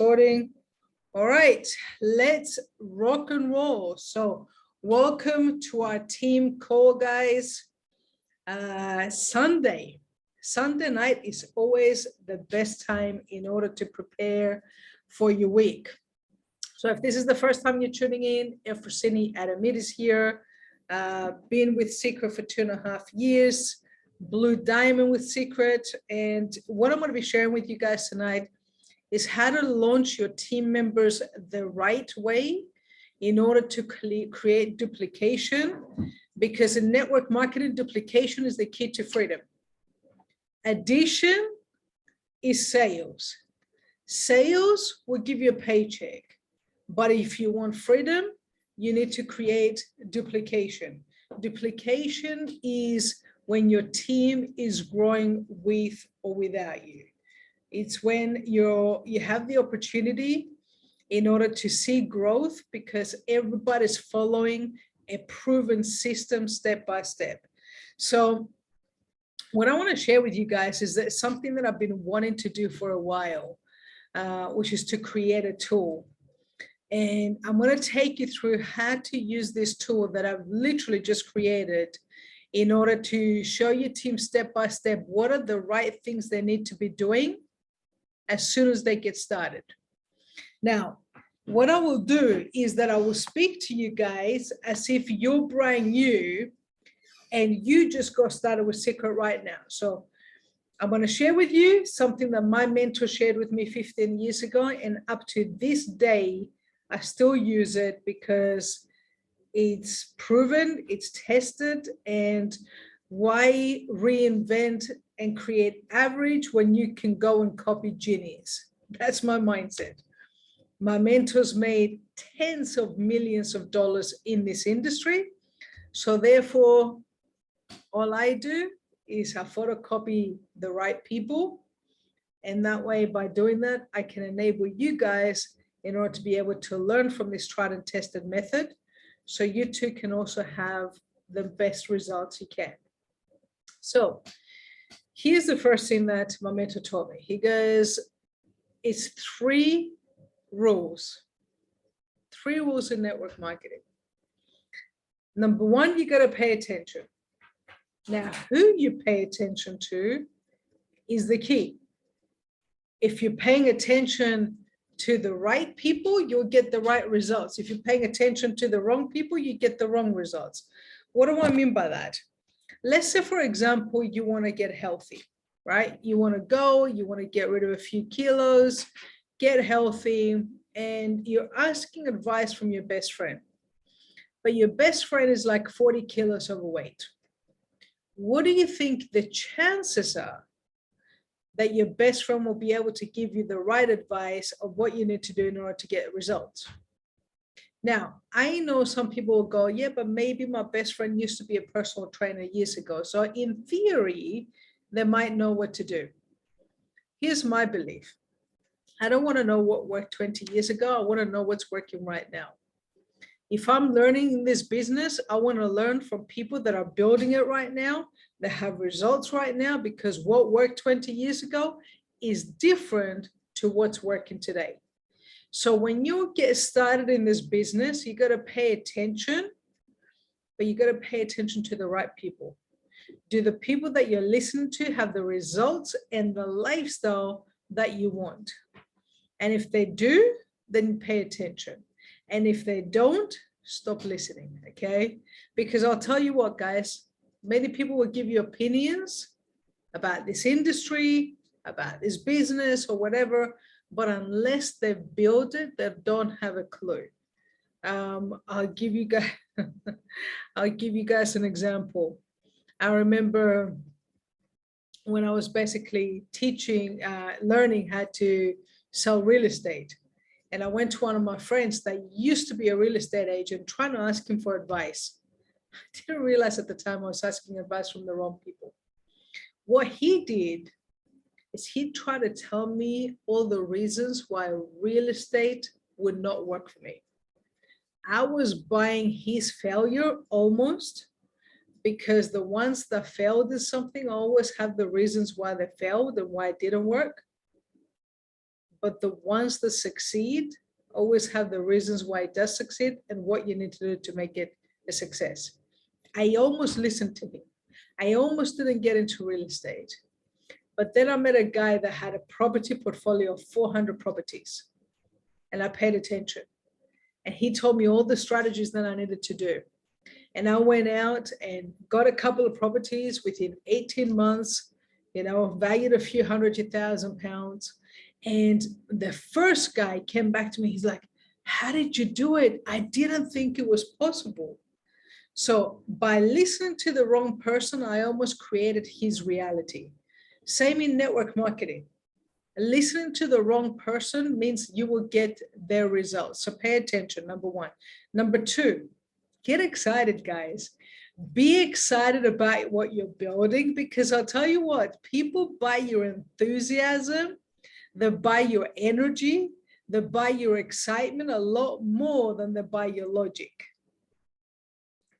recording. All right, let's rock and roll. So welcome to our team call, guys. Sunday night is always the best time in order to prepare for your week. So if this is the first time you're tuning in, Efrosyni Adamid is here. Been with Secret for 2.5 years, Blue Diamond with Secret. And what I'm going to be sharing with you guys tonight is how to launch your team members the right way in order to create duplication, because in network marketing, duplication is the key to freedom. Addition is sales. Sales will give you a paycheck, but if you want freedom, you need to create duplication. Duplication is when your team is growing with or without you. It's when you have the opportunity in order to see growth because everybody's following a proven system step by step. So what I want to share with you guys is that something that I've been wanting to do for a while, which is to create a tool. And I'm going to take you through how to use this tool that I've literally just created in order to show your team step by step what are the right things they need to be doing as soon as they get started. Now, what I will do is that I will speak to you guys as if you're brand new and you just got started with Secret right now. So I'm going to share with you something that my mentor shared with me 15 years ago, and up to this day, I still use it because it's proven, it's tested, and why reinvent and create average when you can go and copy genius? That's my mindset. My mentors made tens of millions of dollars in this industry. So therefore, all I do is I photocopy the right people. And that way, by doing that, I can enable you guys in order to be able to learn from this tried and tested method. So you too can also have the best results you can. So here's the first thing that my mentor taught me. He goes, it's 3 rules. 3 rules in network marketing. Number 1, you got to pay attention. Now, who you pay attention to is the key. If you're paying attention to the right people, you'll get the right results. If you're paying attention to the wrong people, you get the wrong results. What do I mean by that? Let's say, for example, you want to get healthy, right? You want to go, you want to get rid of a few kilos, get healthy, and you're asking advice from your best friend. But your best friend is like 40 kilos overweight. What do you think the chances are that your best friend will be able to give you the right advice of what you need to do in order to get results? Now, I know some people will go, yeah, but maybe my best friend used to be a personal trainer years ago. So in theory, they might know what to do. Here's my belief. I don't want to know what worked 20 years ago. I want to know what's working right now. If I'm learning in this business, I want to learn from people that are building it right now, that have results right now, because what worked 20 years ago is different to what's working today. So when you get started in this business, you got to pay attention, but you got to pay attention to the right people. Do the people that you're listening to have the results and the lifestyle that you want? And if they do, then pay attention. And if they don't, stop listening, okay? Because I'll tell you what, guys, many people will give you opinions about this industry, about this business or whatever, but unless they've built it, they don't have a clue. I'll give you guys an example. I remember when I was basically teaching, learning how to sell real estate. And I went to one of my friends that used to be a real estate agent, trying to ask him for advice. I didn't realize at the time I was asking advice from the wrong people. What he did is he tried to tell me all the reasons why real estate would not work for me. I was buying his failure almost, because the ones that failed in something always have the reasons why they failed and why it didn't work. but the ones that succeed always have the reasons why it does succeed and what you need to do to make it a success. I almost listened to him. I almost didn't get into real estate. But then I met a guy that had a property portfolio of 400 properties. And I paid attention. And he told me all the strategies that I needed to do. And I went out and got a couple of properties within 18 months, valued a few £100,000. And the first guy came back to me. He's like, how did you do it? I didn't think it was possible. So by listening to the wrong person, I almost created his reality. Same in network marketing. Listening to the wrong person means you will get their results. So pay attention, number one. Number two, get excited, guys. Be excited about what you're building, because I'll tell you what, people buy your enthusiasm, they buy your energy, they buy your excitement a lot more than they buy your logic.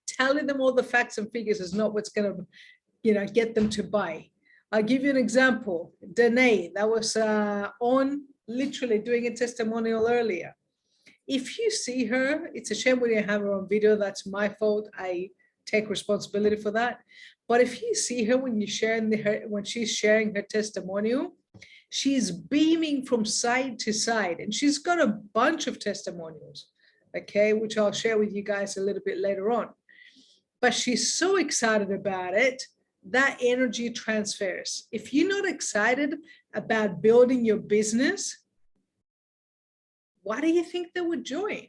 Telling them all the facts and figures is not what's going to, get them to buy. I'll give you an example. Danae, that was on literally doing a testimonial earlier. If you see her, it's a shame we didn't have her on video. That's my fault. I take responsibility for that. But if you see her when she's sharing her testimonial, she's beaming from side to side, and she's got a bunch of testimonials, okay, which I'll share with you guys a little bit later on. But she's so excited about it, that energy transfers. If you're not excited about building your business, why do you think they would join?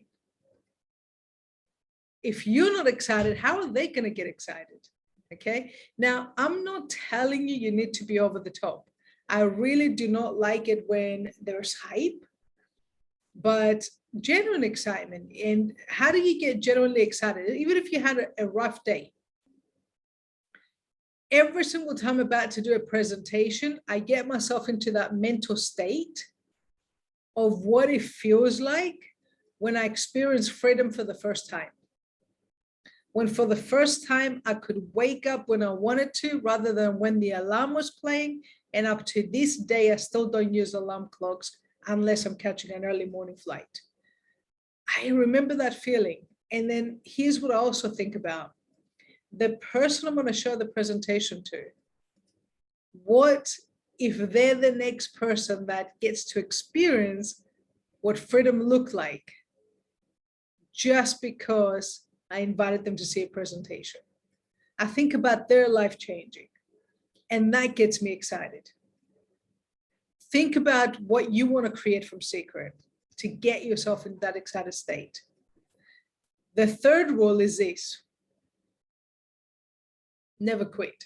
If you're not excited, how are they going to get excited? Okay. Now, I'm not telling you need to be over the top. I really do not like it when there's hype, but genuine excitement. And how do you get genuinely excited? Even if you had a rough day. Every single time I'm about to do a presentation, I get myself into that mental state of what it feels like when I experience freedom for the first time. When for the first time I could wake up when I wanted to, rather than when the alarm was playing. And up to this day, I still don't use alarm clocks unless I'm catching an early morning flight. I remember that feeling. And then here's what I also think about. The person I'm going to show the presentation to, what if they're the next person that gets to experience what freedom looked like just because I invited them to see a presentation? I think about their life changing, and that gets me excited. Think about what you want to create from Secret to get yourself in that excited state. The third rule is this: never quit.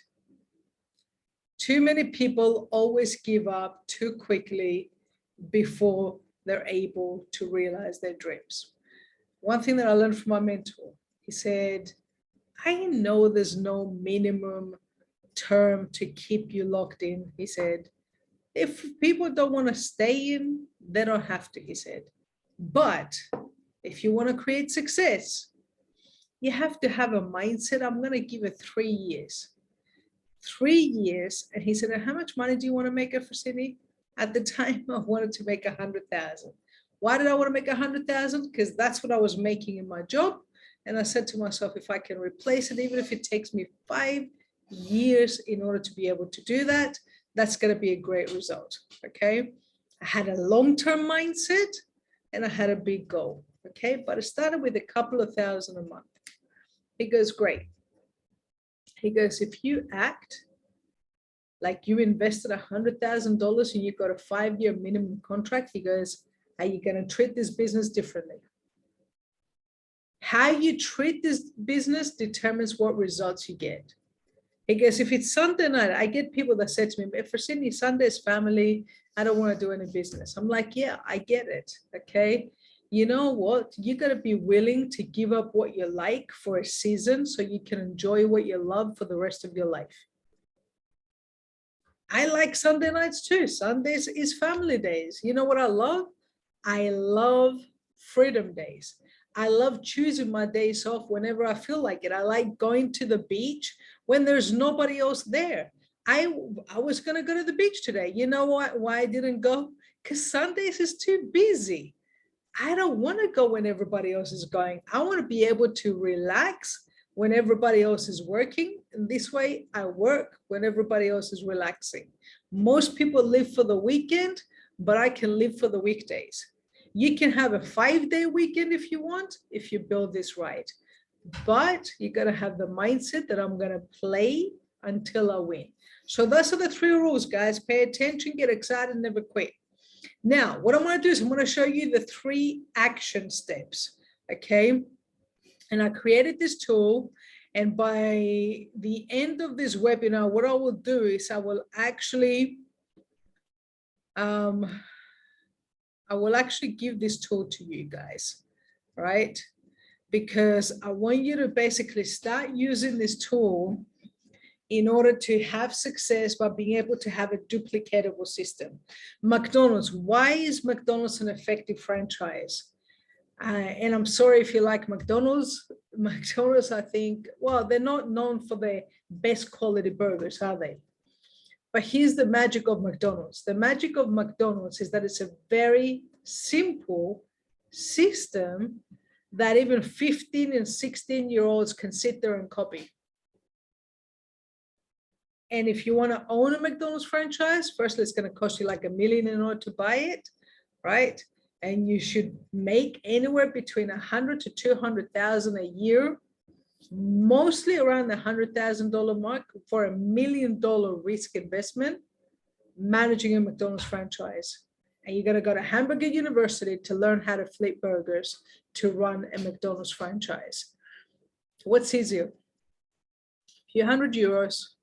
Too many people always give up too quickly before they're able to realize their dreams. One thing that I learned from my mentor, he said, I know there's no minimum term to keep you locked in. He said, if people don't want to stay in, they don't have to, he said. But if you want to create success, you have to have a mindset. I'm going to give it 3 years. 3 years. And he said, how much money do you want to make, Efrosyni? At the time, I wanted to make 100,000. Why did I want to make 100,000? Because that's what I was making in my job. And I said to myself, if I can replace it, even if it takes me 5 years in order to be able to do that, that's going to be a great result. Okay. I had a long-term mindset and I had a big goal. Okay. But I started with a couple of thousand a month. He goes, great. He goes, if you act like you invested $100,000 and you got a 5-year minimum contract, he goes, are you going to treat this business differently? How you treat this business determines what results you get. He goes, if it's Sunday night, I get people that say to me, Efrosyni, Sunday is family. I don't want to do any business. I'm like, yeah, I get it. Okay. You know what? You got to be willing to give up what you like for a season so you can enjoy what you love for the rest of your life. I like Sunday nights too. Sundays is family days. You know what I love? I love freedom days. I love choosing my days off whenever I feel like it. I like going to the beach when there's nobody else there. I was going to go to the beach today. You know why I didn't go? because Sundays is too busy. I don't want to go when everybody else is going. I want to be able to relax when everybody else is working. And this way I work when everybody else is relaxing. Most people live for the weekend, but I can live for the weekdays. You can have a 5-day weekend if you want, if you build this right. But you got to have the mindset that I'm going to play until I win. So those are the 3 rules, guys. Pay attention, get excited, never quit. Now, what I'm going to do is I'm going to show you the 3 action steps, okay? And I created this tool, and by the end of this webinar, what I will do is I will actually give this tool to you guys, right? Because I want you to basically start using this tool in order to have success by being able to have a duplicatable system. McDonald's, why is McDonald's an effective franchise? And I'm sorry if you like McDonald's. McDonald's, I think, well, they're not known for their best quality burgers, are they? But here's the magic of McDonald's. The magic of McDonald's is that it's a very simple system that even 15 and 16-year-olds can sit there and copy. And if you want to own a McDonald's franchise, firstly, it's going to cost you like $1 million in order to buy it, right? And you should make anywhere between 100 to 200,000 a year, mostly around the $100,000 mark for $1 million risk investment, managing a McDonald's franchise. And you're going to go to Hamburger University to learn how to flip burgers to run a McDonald's franchise. What's easier? A few hundred euros.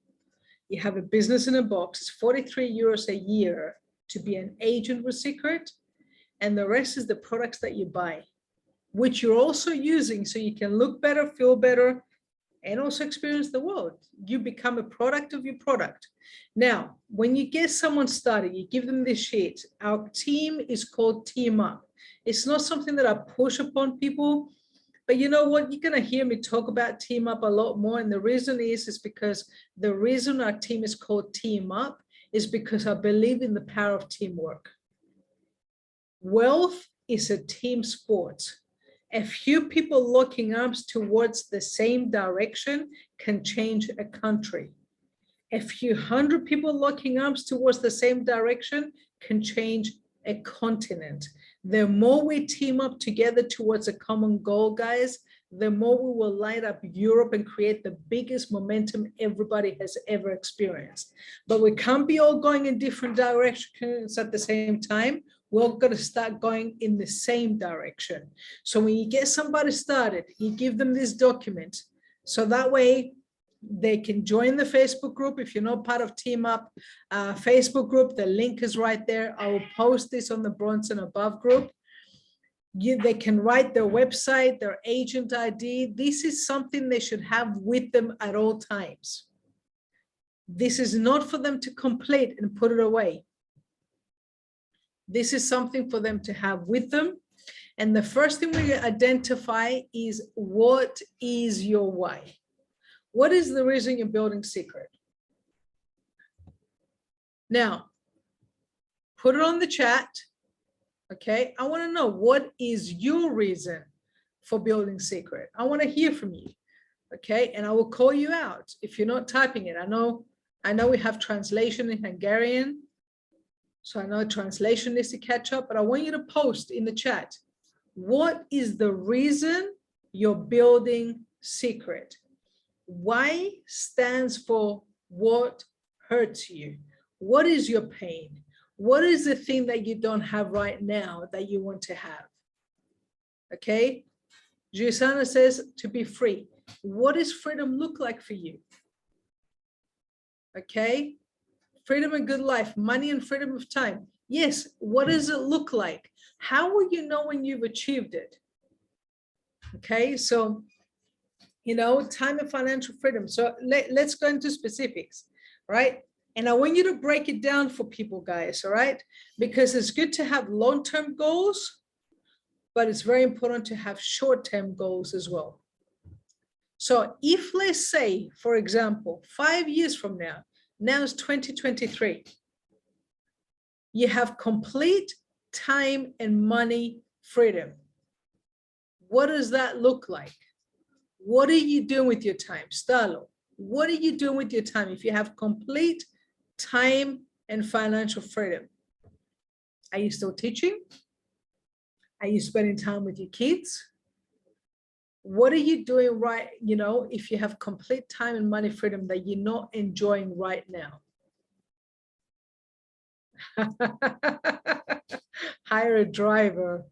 You have a business in a box. It's 43 euros a year to be an agent with Secret. And the rest is the products that you buy, which you're also using so you can look better, feel better, and also experience the world. You become a product of your product. Now, when you get someone started, you give them this sheet. Our team is called Team Up. It's not something that I push upon people, but you know what? You're going to hear me talk about Team Up a lot more. And the reason is because the reason our team is called Team Up is because I believe in the power of teamwork. Wealth is a team sport. A few people locking arms towards the same direction can change a country. A few hundred people locking arms towards the same direction can change a continent. The more we team up together towards a common goal, guys, the more we will light up Europe and create the biggest momentum everybody has ever experienced. But we can't be all going in different directions at the same time. We're going to start going in the same direction. So when you get somebody started, you give them this document. So that way they can join the Facebook group. If you're not part of Team Up Facebook group, the link is right there. I will post this on the Bronze and Above group. They can write their website, their agent ID. This is something they should have with them at all times. This is not for them to complete and put it away. This is something for them to have with them. And the first thing we identify is, what is your why? What is the reason you're building Secret? Now, put it on the chat. Okay, I want to know, what is your reason for building Secret? I want to hear from you. Okay, and I will call you out if you're not typing it. I know we have translation in Hungarian. So I know translation needs to catch up, but I want you to post in the chat. What is the reason you're building Secret? Why stands for what hurts you. What is your pain? What is the thing that you don't have right now that you want to have? Okay. Giussana says to be free. What does freedom look like for you? Okay. Freedom and good life, money and freedom of time. Yes, what does it look like? How will you know when you've achieved it? Okay, so, you know, time and financial freedom. So let's go into specifics, right? And I want you to break it down for people, guys, all right? Because it's good to have long-term goals, but it's very important to have short-term goals as well. So if, let's say, for example, 5 years from now, now it's 2023. You have complete time and money freedom. What does that look like? What are you doing with your time? Stalo, what are you doing with your time if you have complete time and financial freedom? Are you still teaching? Are you spending time with your kids? What are you doing right, if you have complete time and money freedom that you're not enjoying right now? Hire a driver.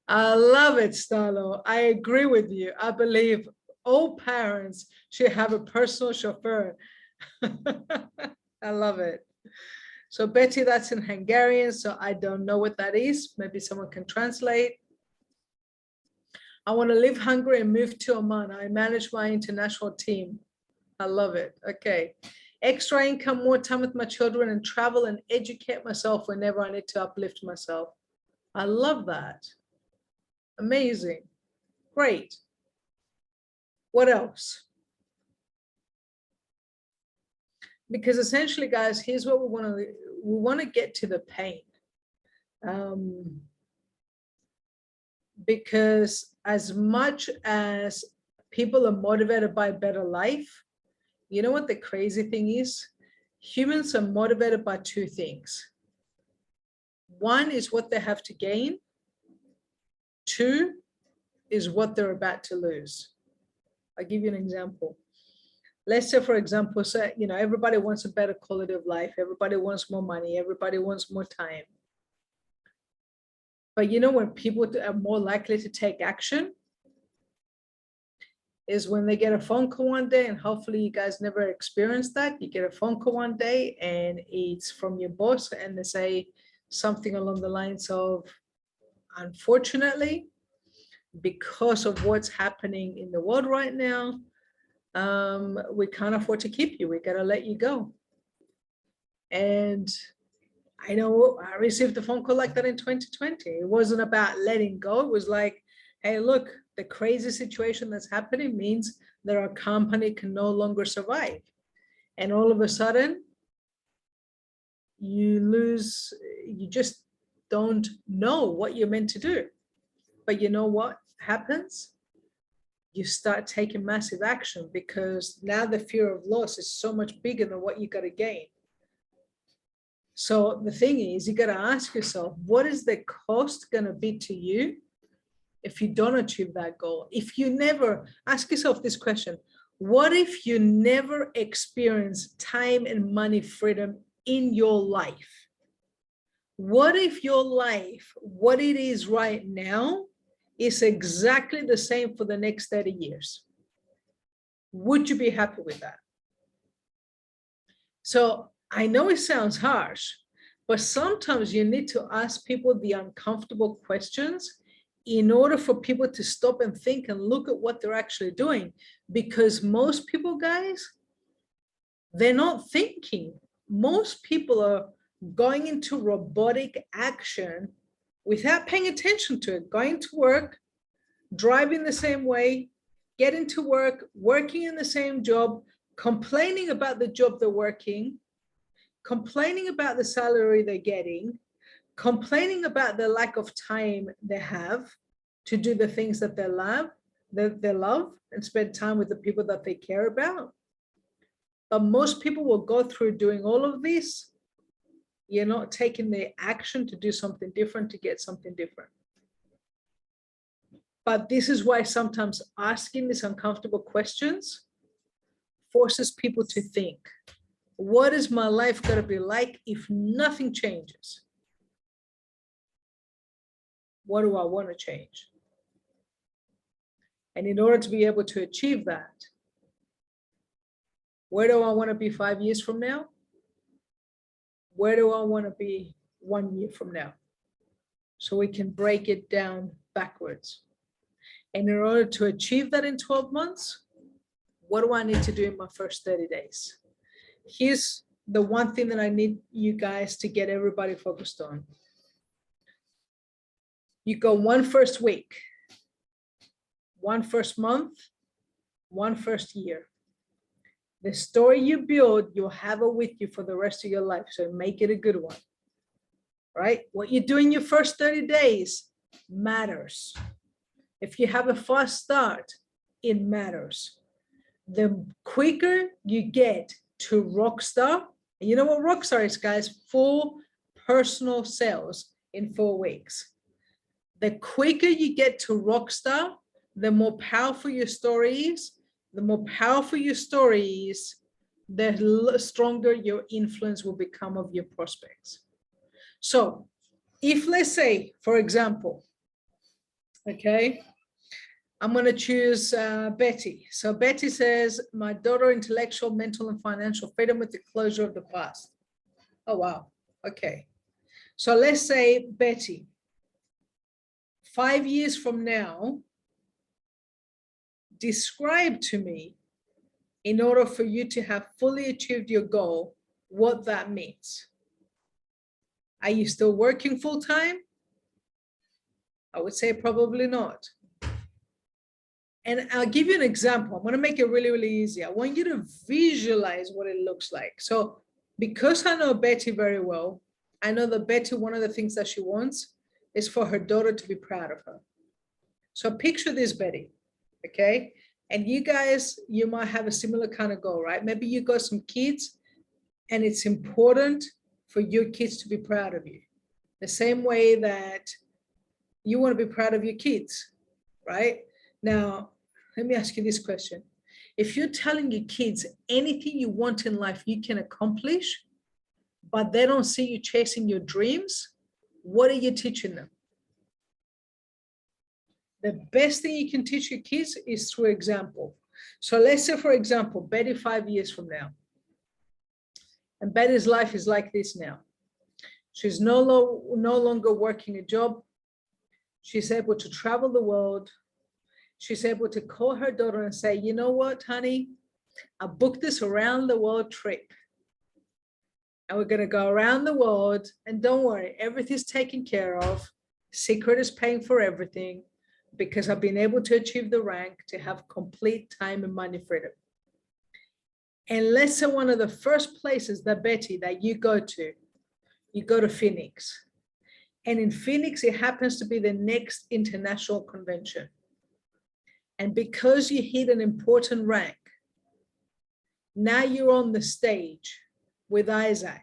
I love it, Stalo. I agree with you. I believe all parents should have a personal chauffeur. I love it. So Betty, that's in Hungarian, so I don't know what that is. Maybe someone can translate. I want to leave Hungary and move to Oman. I manage my international team. I love it. Okay. Extra income, more time with my children, and travel and educate myself whenever I need to uplift myself. I love that. Amazing. Great. What else? Because essentially, guys, here's what we want to get to the pain. Because as much as people are motivated by a better life, you know what the crazy thing is? Humans are motivated by two things. One is what they have to gain. Two is what they're about to lose. I'll give you an example. Let's say, for example, everybody wants a better quality of life. Everybody wants more money. Everybody wants more time. But when people are more likely to take action is when they get a phone call one day, and hopefully you guys never experienced that. You get a phone call one day and it's from your boss, and they say something along the lines of, unfortunately, because of what's happening in the world right now, we can't afford to keep you. We got to let you go. And I know I received a phone call like that in 2020. It wasn't about letting go. It was like, hey, look, the crazy situation that's happening means that our company can no longer survive. And all of a sudden, you just don't know what you're meant to do. But you know what happens? You start taking massive action, because now the fear of loss is so much bigger than what you got to gain. So the thing is, you got to ask yourself, what is the cost going to be to you if you don't achieve that goal? If you never, ask yourself this question, what if you never experience time and money freedom in your life? What if your life, what it is right now, is exactly the same for the next 30 years? Would you be happy with that? So I know it sounds harsh, but sometimes you need to ask people the uncomfortable questions in order for people to stop and think and look at what they're actually doing. Because most people, guys, they're not thinking. Most people are going into robotic action without paying attention to it, going to work, driving the same way, getting to work, working in the same job, complaining about the job they're working, complaining about the salary they're getting, complaining about the lack of time they have to do the things that they love and spend time with the people that they care about. But most people will go through doing all of this. You're not taking the action to do something different, to get something different. But this is why sometimes asking these uncomfortable questions forces people to think, what is my life going to be like if nothing changes? What do I want to change? And in order to be able to achieve that, where do I want to be 5 years from now? Where do I want to be 1 year from now? So we can break it down backwards. And in order to achieve that in 12 months, what do I need to do in my first 30 days? Here's the one thing that I need you guys to get everybody focused on. You go one first week, one first month, one first year. The story you build, you'll have it with you for the rest of your life. So make it a good one. right? What you do in your first 30 days matters. If you have a fast start, it matters. The quicker you get to rockstar, and you know what rockstar is, guys? Full personal sales in 4 weeks. The quicker you get to rockstar, the more powerful your story is. The more powerful your story is, the stronger your influence will become of your prospects. So if, let's say, for example, okay, I'm going to choose Betty. So Betty says, my daughter, intellectual, mental, and financial freedom with the closure of the past. Oh, wow. Okay. So let's say, Betty, 5 years from now, describe to me, in order for you to have fully achieved your goal, what that means. Are you still working full time? I would say probably not. And I'll give you an example. I'm going to make it really, really easy. I want you to visualize what it looks like. So because I know Betty very well, I know that Betty, one of the things that she wants is for her daughter to be proud of her. So picture this, Betty, okay? And you guys, you might have a similar kind of goal, right? Maybe you got some kids and it's important for your kids to be proud of you. The same way that you want to be proud of your kids, right? Now, let me ask you this question. If you're telling your kids anything you want in life you can accomplish, but they don't see you chasing your dreams, what are you teaching them? The best thing you can teach your kids is through example. So let's say, for example, Betty 5 years from now. And Betty's life is like this now. She's no longer working a job. She's able to travel the world. She's able to call her daughter and say, you know what, honey, I booked this around the world trip. And we're going to go around the world. And don't worry, everything's taken care of. Secret is paying for everything because I've been able to achieve the rank to have complete time and money freedom. And let's say one of the first places that Betty, that you go to Phoenix. And in Phoenix, it happens to be the next international convention. And because you hit an important rank, now you're on the stage with Isaac.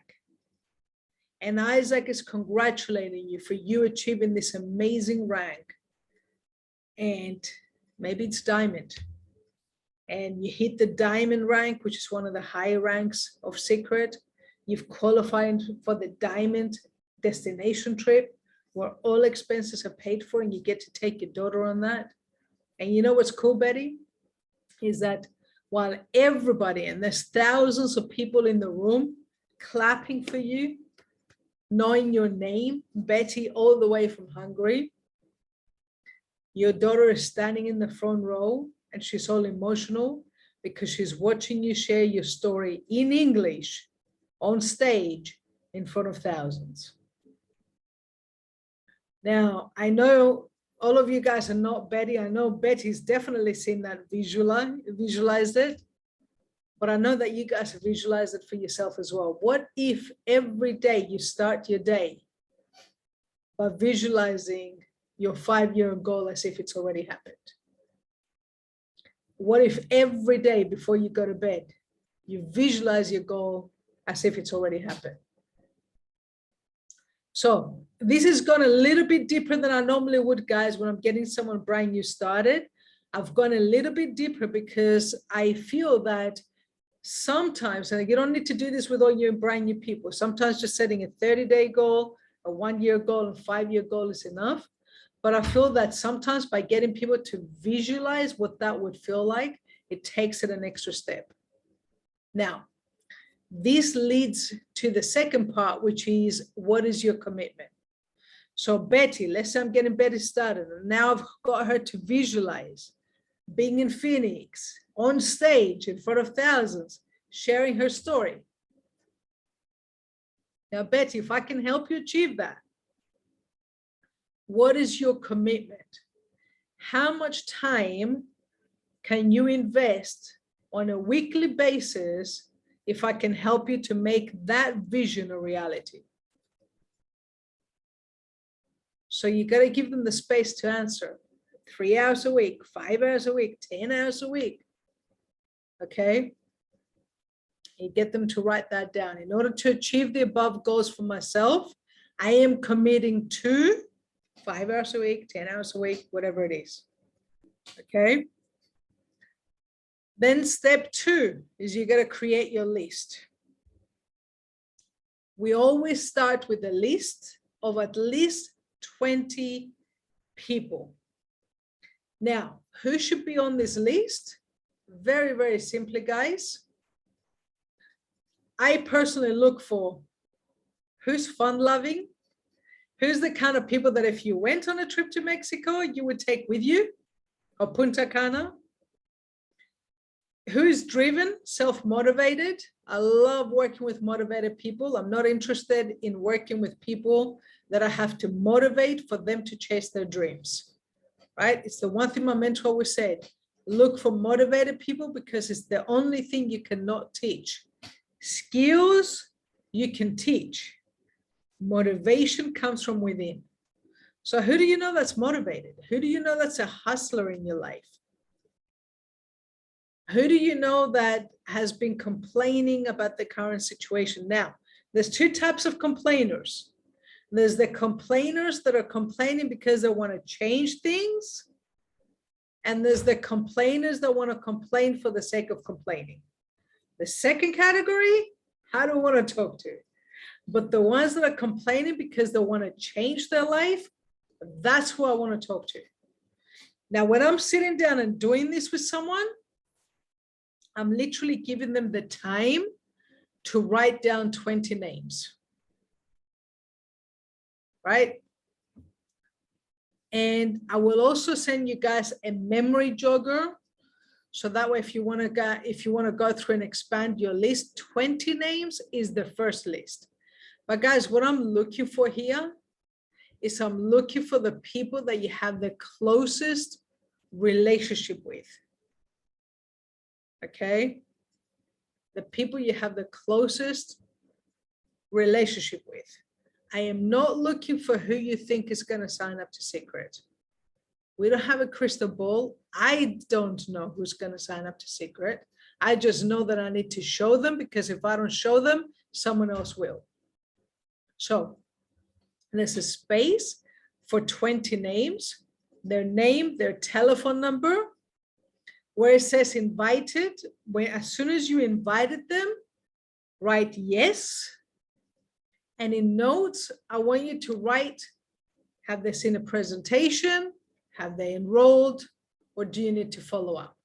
And Isaac is congratulating you for you achieving this amazing rank. And maybe it's diamond. And you hit the diamond rank, which is one of the higher ranks of Secret. You've qualified for the diamond destination trip where all expenses are paid for and you get to take your daughter on that. And you know what's cool, Betty? Is that while everybody, and there's thousands of people in the room clapping for you, knowing your name, Betty, all the way from Hungary, your daughter is standing in the front row and she's all emotional because she's watching you share your story in English on stage in front of thousands. Now, I know all of you guys are not Betty. I know Betty's definitely seen that, visualized it, but I know that you guys have visualized it for yourself as well. What if every day you start your day by visualizing your 5-year goal as if it's already happened? What if every day before you go to bed, you visualize your goal as if it's already happened? So this is gone a little bit deeper than I normally would, guys, when I'm getting someone brand new started. I've gone a little bit deeper because I feel that sometimes, and you don't need to do this with all your brand new people, sometimes just setting a 30-day goal, a 1-year goal, and 5-year goal is enough. But I feel that sometimes by getting people to visualize what that would feel like, it takes it an extra step. Now, this leads to the second part, which is, what is your commitment? So Betty, let's say I'm getting Betty started, and now I've got her to visualize being in Phoenix, on stage in front of thousands, sharing her story. Now, Betty, if I can help you achieve that, what is your commitment? How much time can you invest on a weekly basis if I can help you to make that vision a reality? So you got to give them the space to answer. 3 hours a week, 5 hours a week, 10 hours a week. Okay. You get them to write that down. In order to achieve the above goals for myself, I am committing to 5 hours a week, 10 hours a week, whatever it is. Okay. Then step 2 is you got to create your list. We always start with a list of at least 20 people. Now, who should be on this list? Very, very simply, guys. I personally look for who's fun-loving, who's the kind of people that if you went on a trip to Mexico, you would take with you, or Punta Cana. Who's driven, self-motivated. I love working with motivated people. I'm not interested in working with people that I have to motivate for them to chase their dreams, right? It's the one thing my mentor always said, look for motivated people because it's the only thing you cannot teach. Skills you can teach. Motivation comes from within. So who do you know that's motivated? Who do you know that's a hustler in your life? Who do you know that has been complaining about the current situation? Now, there's 2 types of complainers. There's the complainers that are complaining because they want to change things. And there's the complainers that want to complain for the sake of complaining. The second category, I don't want to talk to. But the ones that are complaining because they want to change their life, that's who I want to talk to. Now, when I'm sitting down and doing this with someone, I'm literally giving them the time to write down 20 names, right? And I will also send you guys a memory jogger. So that way, if you want to go through and expand your list, 20 names is the first list. But guys, what I'm looking for here is I'm looking for the people that you have the closest relationship with. Okay, the people you have the closest relationship with. I am not looking for who you think is going to sign up to Secret. We don't have a crystal ball. I don't know who's going to sign up to Secret. I just know that I need to show them because if I don't show them, someone else will. So there's a space for 20 names, their name, their telephone number, where it says invited, where as soon as you invited them, write yes. And in notes, I want you to write, have they seen a presentation? Have they enrolled? Or do you need to follow up?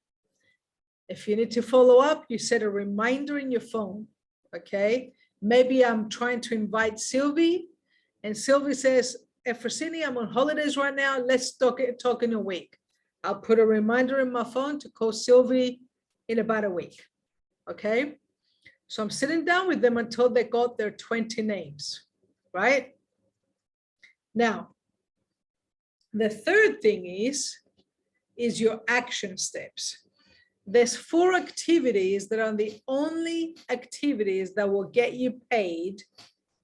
If you need to follow up, you set a reminder in your phone, okay? Maybe I'm trying to invite Sylvie, and Sylvie says, Efrosyni, I'm on holidays right now. Let's talk in a week. I'll put a reminder in my phone to call Sylvie in about a week, okay? So I'm sitting down with them until they got their 20 names, right? Now, the third thing is your action steps. There's 4 activities that are the only activities that will get you paid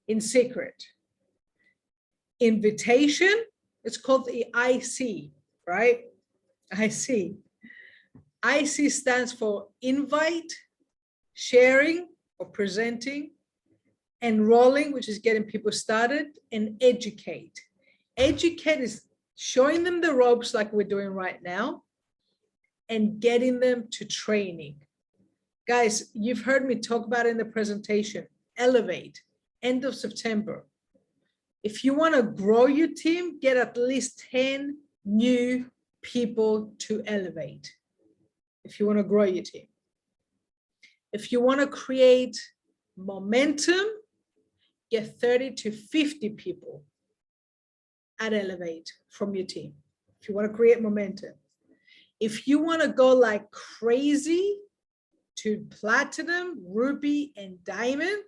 in Secret. Invitation, it's called the IC, right? IC. IC stands for invite, sharing or presenting, enrolling, which is getting people started, and educate. Educate is showing them the ropes like we're doing right now and getting them to training. Guys, you've heard me talk about it in the presentation. Elevate, end of September. If you want to grow your team, get at least 10 new people to elevate. If you want to grow your team. If you want to create momentum, get 30 to 50 people at elevate from your team. If you want to create momentum. If you want to go like crazy to platinum, ruby, and diamond,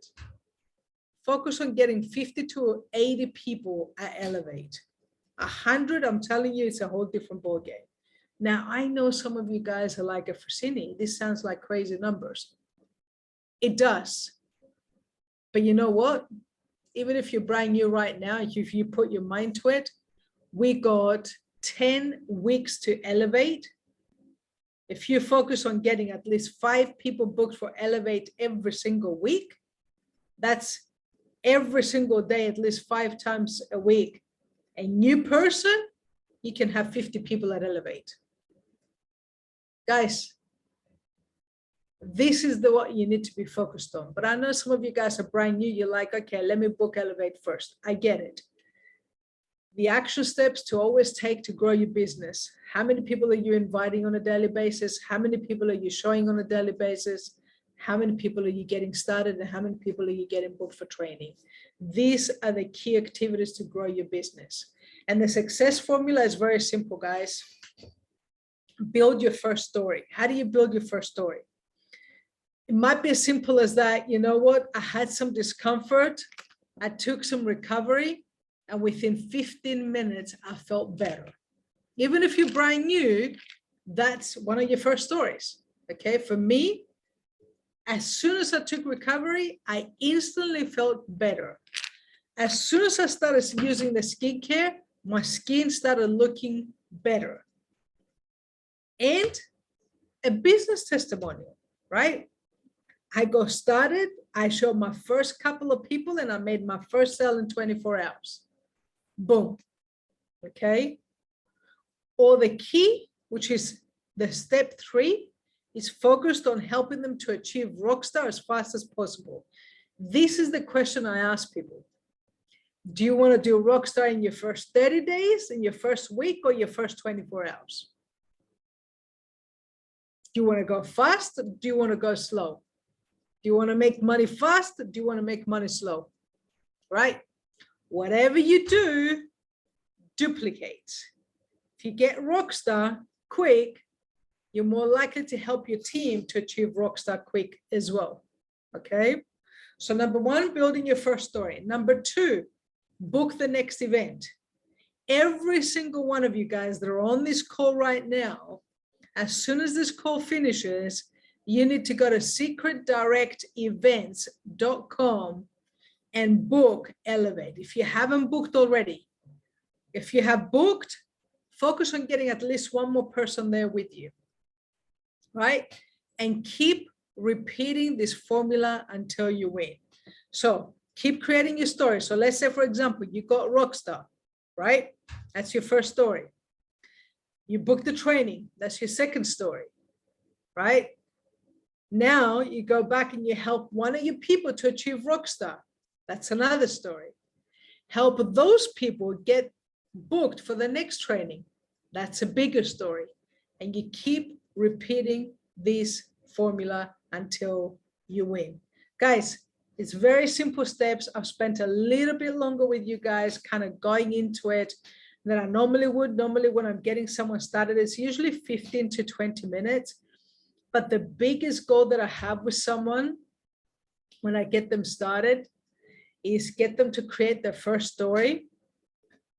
focus on getting 50 to 80 people at elevate. 100, I'm telling you, it's a whole different ballgame. Now, I know some of you guys are like, Efrosyni, this sounds like crazy numbers. It does. But you know what? Even if you're brand new right now, if you put your mind to it, we got 10 weeks to elevate. If you focus on getting at least 5 people booked for Elevate every single week, that's every single day, at least 5 times a week. A new person, you can have 50 people at Elevate. Guys, this is what you need to be focused on. But I know some of you guys are brand new. You're like, okay, let me book Elevate first. I get it. The action steps to always take to grow your business. How many people are you inviting on a daily basis? How many people are you showing on a daily basis? How many people are you getting started? And how many people are you getting booked for training? These are the key activities to grow your business. And the success formula is very simple, guys. Build your first story. How do you build your first story? It might be as simple as that. You know what? I had some discomfort. I took some recovery. And within 15 minutes, I felt better. Even if you're brand new, that's one of your first stories. Okay, for me, as soon as I took recovery, I instantly felt better. As soon as I started using the skincare, my skin started looking better. And a business testimonial, right? I got started, I showed my first couple of people, and I made my first sale in 24 hours. Boom. Okay. Or the key, which is the step 3, is focused on helping them to achieve rockstar as fast as possible. This is the question I ask people. Do you want to do rockstar in your first 30 days, in your first week, or your first 24 hours? Do you want to go fast? Do you want to go slow? Do you want to make money fast? Do you want to make money slow? Right? Whatever you do, duplicate. If you get rockstar quick, you're more likely to help your team to achieve rockstar quick as well. Okay. So number 1, building your first story. Number 2, book the next event. Every single one of you guys that are on this call right now, as soon as this call finishes, you need to go to secretdirectevents.com and book Elevate. If you haven't booked already, if you have booked, focus on getting at least one more person there with you, right? And keep repeating this formula until you win. So keep creating your story. So let's say, for example, you got Rockstar, right? That's your first story. You booked the training. That's your second story, right? Now you go back and you help one of your people to achieve Rockstar. That's another story. Help those people get booked for the next training. That's a bigger story. And you keep repeating this formula until you win. Guys, it's very simple steps. I've spent a little bit longer with you guys kind of going into it than I normally would. Normally when I'm getting someone started, it's usually 15 to 20 minutes. But the biggest goal that I have with someone when I get them started is get them to create their first story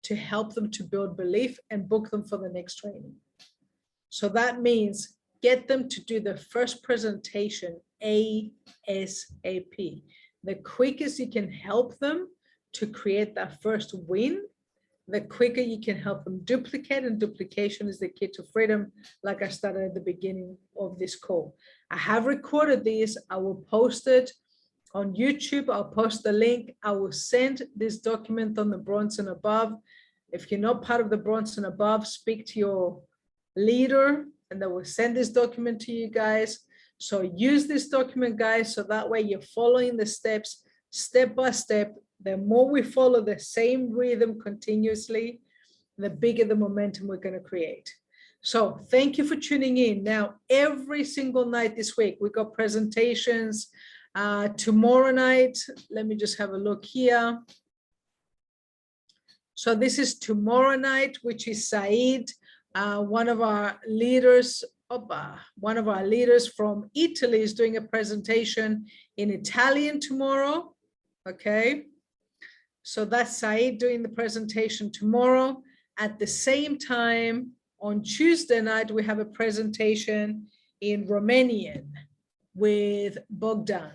to help them to build belief and book them for the next training. So that means get them to do the first presentation ASAP. The quickest you can help them to create that first win, the quicker you can help them duplicate, and duplication is the key to freedom, like I started at the beginning of this call. I have recorded this. I will post it on YouTube. I'll post the link. I will send this document on the Bronze and Above. If you're not part of the Bronze and Above, speak to your leader and they will send this document to you guys. So use this document, guys, so that way you're following the steps step by step. The more we follow the same rhythm continuously, the bigger the momentum we're going to create. So thank you for tuning in. Now, every single night this week, we got presentations. Tomorrow night, let me just have a look here. So this is tomorrow night, which is Said, one of our leaders from Italy is doing a presentation in Italian tomorrow. Okay. So that's Said doing the presentation tomorrow. At the same time, on Tuesday night, we have a presentation in Romanian with Bogdan.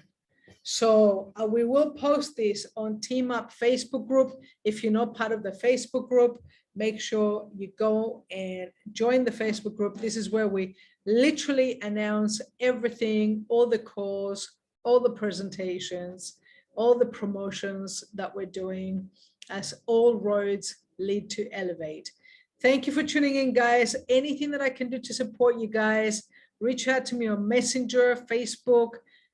So we will post this on Team Up Facebook group. If you're not part of the Facebook group, make sure you go and join the Facebook group. This is where we literally announce everything, all the calls, all the presentations, all the promotions that we're doing, as all roads lead to Elevate. Thank you for tuning in, guys. Anything that I can do to support you guys, reach out to me on Messenger, Facebook,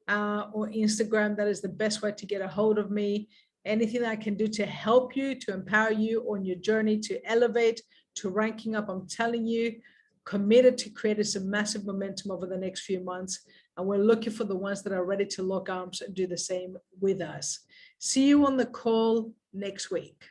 or Instagram. That is the best way to get a hold of me. Anything I can do to help you, to empower you on your journey to elevate, to ranking up, I'm telling you, committed to creating some massive momentum over the next few months. And we're looking for the ones that are ready to lock arms and do the same with us. See you on the call next week.